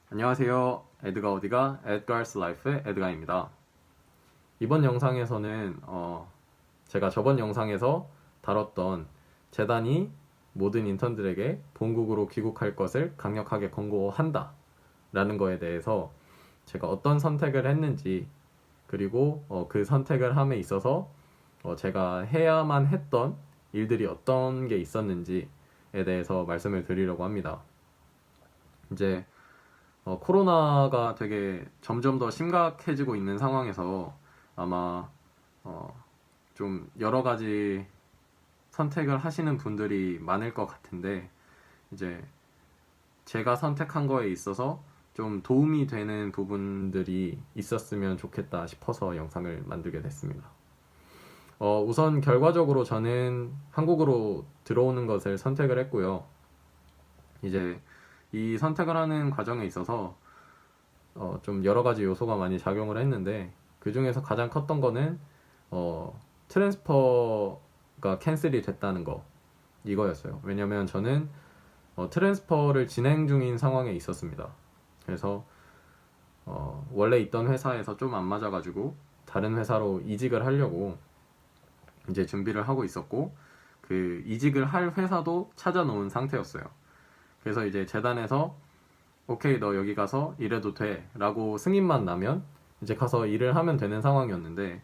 안녕하세요. 에드가 어디가 에드가스 라이프의 에드가입니다. 이번 영상에서는 제가 저번 영상에서 다뤘던 재단이 모든 인턴들에게 본국으로 귀국할 것을 강력하게 권고한다 라는 거에 대해서 제가 어떤 선택을 했는지, 그리고 그 선택을 함에 있어서 제가 해야만 했던 일들이 어떤 게 있었는지에 대해서 말씀을 드리려고 합니다. 이제 코로나가 되게 점점 더 심각해지고 있는 상황에서 아마 좀 여러 가지 선택을 하시는 분들이 많을 것 같은데, 이제 제가 선택한 거에 있어서 좀 도움이 되는 부분들이 있었으면 좋겠다 싶어서 영상을 만들게 됐습니다. 우선 결과적으로 저는 한국으로 들어오는 것을 선택을 했고요. 이제 이 선택을 하는 과정에 있어서 좀 여러 가지 요소가 많이 작용을 했는데, 그 중에서 가장 컸던 거는 트랜스퍼가 캔슬이 됐다는 거, 이거였어요. 왜냐면 저는 트랜스퍼를 진행 중인 상황에 있었습니다. 그래서 원래 있던 회사에서 좀 안 맞아가지고 다른 회사로 이직을 하려고 이제 준비를 하고 있었고, 그 이직을 할 회사도 찾아놓은 상태였어요. 그래서 이제 재단에서 오케이, 너 여기 가서 일해도 돼 라고 승인만 나면 이제 가서 일을 하면 되는 상황이었는데,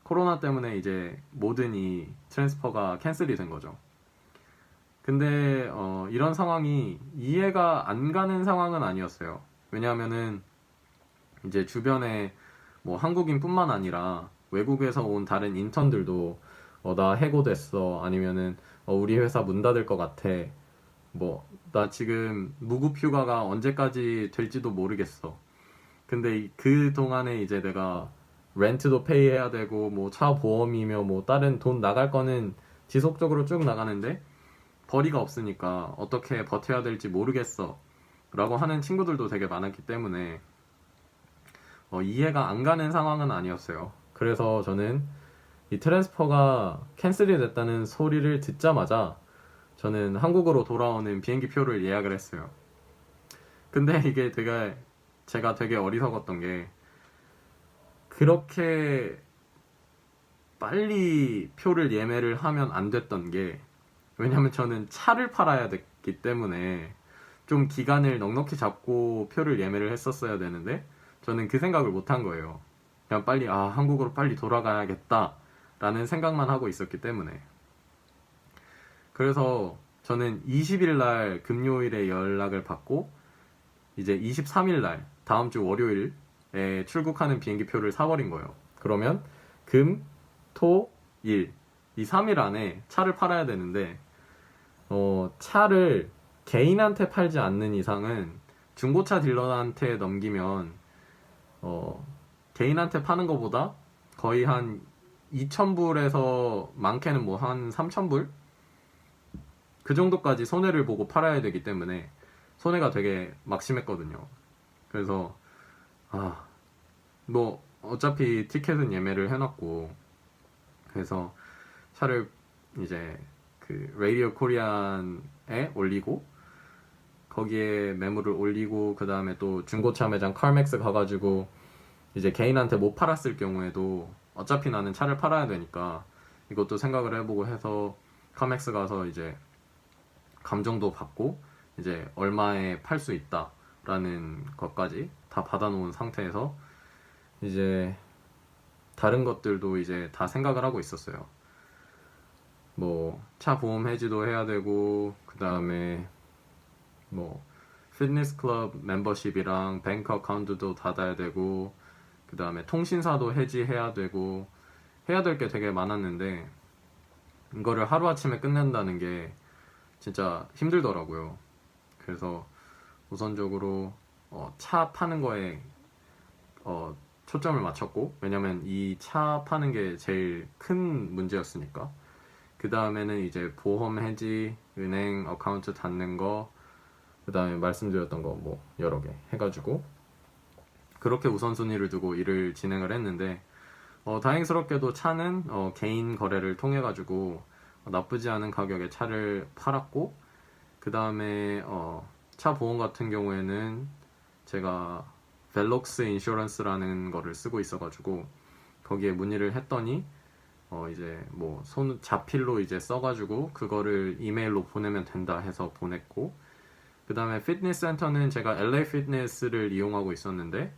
코로나 때문에 이제 모든 이 트랜스퍼가 캔슬이 된 거죠. 근데 이런 상황이 이해가 안 가는 상황은 아니었어요. 왜냐하면은 이제 주변에 뭐 한국인뿐만 아니라 외국에서 온 다른 인턴들도 나 해고됐어, 아니면은 우리 회사 문 닫을 것 같아, 뭐 나 지금 무급휴가가 언제까지 될지도 모르겠어. 근데 그 동안에 이제 내가 렌트도 페이해야 되고, 뭐 차 보험이며 뭐 다른 돈 나갈 거는 지속적으로 쭉 나가는데 벌이가 없으니까 어떻게 버텨야 될지 모르겠어 라고 하는 친구들도 되게 많았기 때문에 이해가 안 가는 상황은 아니었어요. 그래서 저는 이 트랜스퍼가 캔슬이 됐다는 소리를 듣자마자 저는 한국으로 돌아오는 비행기 표를 예약을 했어요. 근데 이게 제가 되게 어리석었던 게, 그렇게 빨리 표를 예매를 하면 안 됐던 게, 왜냐면 저는 차를 팔아야 됐기 때문에 좀 기간을 넉넉히 잡고 표를 예매를 했었어야 되는데, 저는 그 생각을 못 한 거예요. 그냥 빨리 한국으로 빨리 돌아가야겠다 라는 생각만 하고 있었기 때문에. 그래서 저는 20일 날 금요일에 연락을 받고, 이제 23일 날 다음 주 월요일에 출국하는 비행기 표를 사버린 거예요. 그러면 금, 토, 일, 이 3일 안에 차를 팔아야 되는데, 차를 개인한테 팔지 않는 이상은 중고차 딜러한테 넘기면 개인한테 파는 것보다 거의 한 2,000불에서 많게는 뭐 한 3,000불? 그 정도까지 손해를 보고 팔아야 되기 때문에 손해가 되게 막심했거든요. 그래서 뭐 어차피 티켓은 예매를 해놨고, 그래서 차를 이제 그 레이디오 코리안에 올리고, 거기에 매물을 올리고, 그 다음에 또 중고차 매장 칼맥스 가가지고 이제 개인한테 못 팔았을 경우에도 어차피 나는 차를 팔아야 되니까 이것도 생각을 해보고 해서 칼맥스 가서 이제 감정도 받고 이제 얼마에 팔 수 있다라는 것까지 다 받아놓은 상태에서 이제 다른 것들도 이제 다 생각을 하고 있었어요. 뭐 차 보험 해지도 해야 되고, 그 다음에 뭐 피트니스 클럽 멤버십이랑 뱅크 어카운트도 닫아야 되고, 그 다음에 통신사도 해지해야 되고, 해야 될 게 되게 많았는데 이거를 하루아침에 끝낸다는 게 진짜 힘들더라고요. 그래서 우선적으로 차 파는 거에 초점을 맞췄고, 왜냐면 이 차 파는 게 제일 큰 문제였으니까. 그 다음에는 이제 보험 해지, 은행 어카운트 닫는 거, 그 다음에 말씀드렸던 거 뭐 여러 개 해가지고 그렇게 우선순위를 두고 일을 진행을 했는데, 다행스럽게도 차는 개인 거래를 통해 가지고 나쁘지 않은 가격에 차를 팔았고, 그 다음에 차 보험 같은 경우에는 제가 벨록스 인슈런스라는 거를 쓰고 있어가지고 거기에 문의를 했더니 이제 뭐 자필로 이제 써가지고 그거를 이메일로 보내면 된다 해서 보냈고, 그 다음에 피트니스 센터는 제가 LA 피트니스를 이용하고 있었는데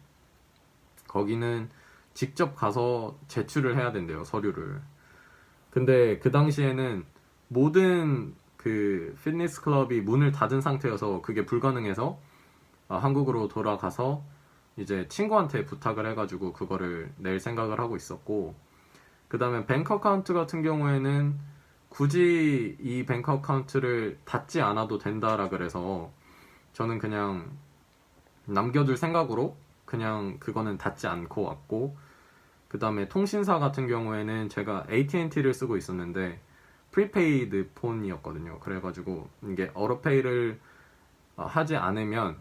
거기는 직접 가서 제출을 해야 된대요, 서류를. 근데 그 당시에는 모든 그 피트니스 클럽이 문을 닫은 상태여서 그게 불가능해서 한국으로 돌아가서 이제 친구한테 부탁을 해가지고 그거를 낼 생각을 하고 있었고, 그 다음에 뱅크 어카운트 같은 경우에는 굳이 이 뱅크 어카운트를 닫지 않아도 된다라 그래서 저는 그냥 남겨둘 생각으로 그냥 그거는 닫지 않고 왔고, 그 다음에 통신사 같은 경우에는 제가 AT&T를 쓰고 있었는데 프리페이드 폰이었거든요. 그래가지고 이게 어로페이를 하지 않으면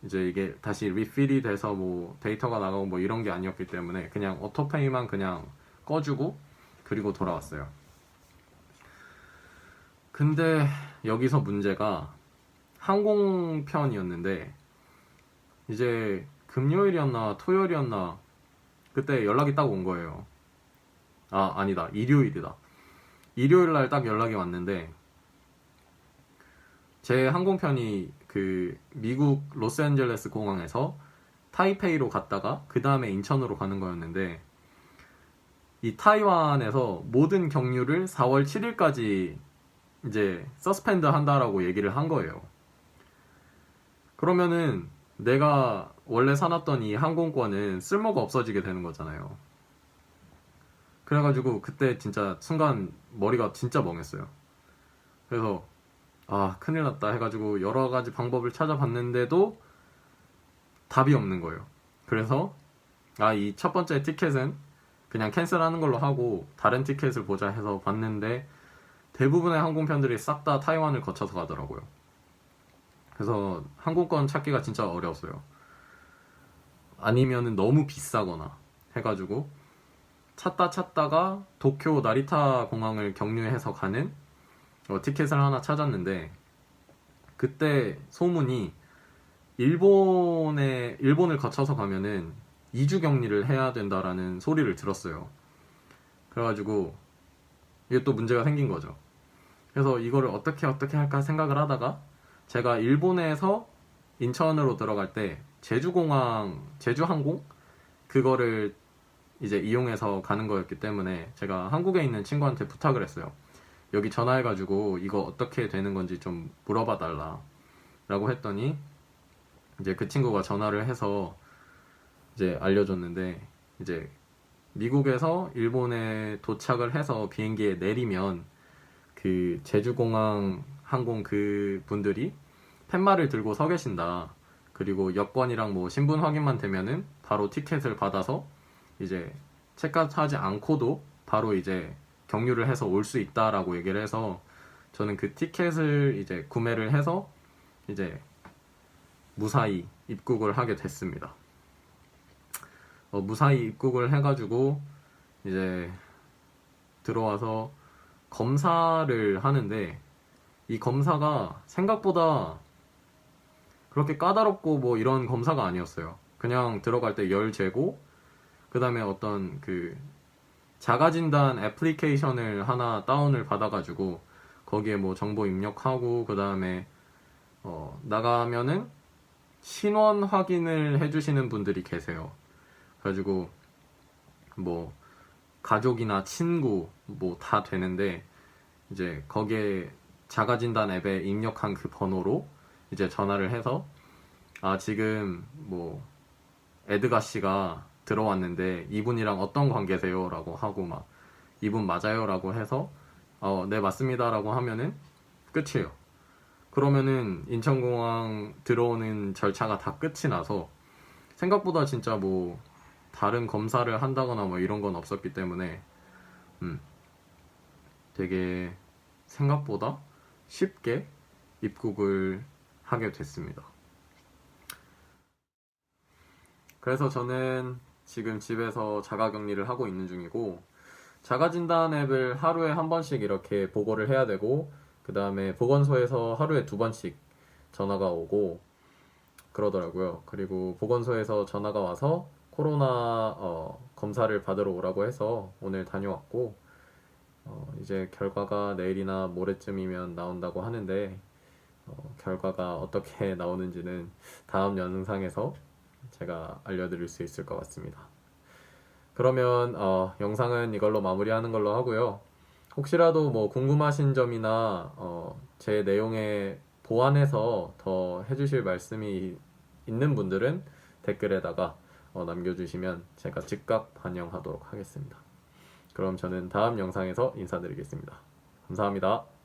이제 이게 다시 리필이 돼서 뭐 데이터가 나가고 뭐 이런 게 아니었기 때문에 그냥 오토페이만 그냥 꺼주고 그리고 돌아왔어요. 근데 여기서 문제가 항공편이었는데 이제 금요일이었나 토요일이었나 그때 연락이 딱 온 거예요. 아니다, 일요일이다. 일요일 날 딱 연락이 왔는데 제 항공편이 그 미국 로스앤젤레스 공항에서 타이페이로 갔다가 그 다음에 인천으로 가는 거였는데 이 타이완에서 모든 경유를 4월 7일까지 이제 서스펜드 한다라고 얘기를 한 거예요. 그러면은 내가 원래 사놨던 이 항공권은 쓸모가 없어지게 되는 거잖아요. 그래가지고 그때 진짜 순간 머리가 진짜 멍했어요. 그래서 큰일 났다 해가지고 여러 가지 방법을 찾아봤는데도 답이 없는 거예요. 그래서 이 첫 번째 티켓은 그냥 캔슬하는 걸로 하고 다른 티켓을 보자 해서 봤는데 대부분의 항공편들이 싹 다 타이완을 거쳐서 가더라고요. 그래서 항공권 찾기가 진짜 어려웠어요. 아니면은 너무 비싸거나 해가지고 찾다가 도쿄 나리타 공항을 경유해서 가는 티켓을 하나 찾았는데 그때 소문이 일본을 거쳐서 가면은 2주 격리를 해야 된다라는 소리를 들었어요. 그래가지고 이게 또 문제가 생긴 거죠. 그래서 이거를 어떻게 할까 생각을 하다가 제가 일본에서 인천으로 들어갈 때 제주항공 그거를 이제 이용해서 가는 거였기 때문에 제가 한국에 있는 친구한테 부탁을 했어요. 여기 전화해가지고 이거 어떻게 되는 건지 좀 물어봐 달라 라고 했더니 이제 그 친구가 전화를 해서 이제 알려줬는데 이제 미국에서 일본에 도착을 해서 비행기에 내리면 그 제주공항 항공 그 분들이 팻말을 들고 서 계신다. 그리고 여권이랑 뭐 신분 확인만 되면은 바로 티켓을 받아서 이제 체크아웃하지 않고도 바로 이제 경유를 해서 올 수 있다라고 얘기를 해서 저는 그 티켓을 이제 구매를 해서 이제 무사히 입국을 하게 됐습니다. 무사히 입국을 해가지고 이제 들어와서 검사를 하는데 이 검사가 생각보다 그렇게 까다롭고 뭐 이런 검사가 아니었어요. 그냥 들어갈 때 열 재고 그 다음에 어떤 그 자가진단 애플리케이션을 하나 다운을 받아가지고 거기에 뭐 정보 입력하고 그 다음에 나가면은 신원 확인을 해주시는 분들이 계세요. 그래가지고 뭐 가족이나 친구 뭐 다 되는데 이제 거기에 자가진단 앱에 입력한 그 번호로 이제 전화를 해서 지금 뭐 에드가 씨가 들어왔는데 이분이랑 어떤 관계세요? 라고 하고 막 이분 맞아요? 라고 해서 네 맞습니다 라고 하면은 끝이에요. 그러면은 인천공항 들어오는 절차가 다 끝이 나서 생각보다 진짜 뭐 다른 검사를 한다거나 뭐 이런 건 없었기 때문에 되게 생각보다 쉽게 입국을 하게 됐습니다. 그래서 저는 지금 집에서 자가격리를 하고 있는 중이고 자가진단 앱을 하루에 한 번씩 이렇게 보고를 해야 되고 그 다음에 보건소에서 하루에 2번씩 전화가 오고 그러더라고요. 그리고 보건소에서 전화가 와서 코로나 검사를 받으러 오라고 해서 오늘 다녀왔고, 이제 결과가 내일이나 모레쯤이면 나온다고 하는데, 결과가 어떻게 나오는지는 다음 영상에서 제가 알려드릴 수 있을 것 같습니다. 그러면 영상은 이걸로 마무리하는 걸로 하고요. 혹시라도 뭐 궁금하신 점이나 제 내용에 보완해서 더 해주실 말씀이 있는 분들은 댓글에다가 남겨주시면 제가 즉각 반영하도록 하겠습니다. 그럼 저는 다음 영상에서 인사드리겠습니다. 감사합니다.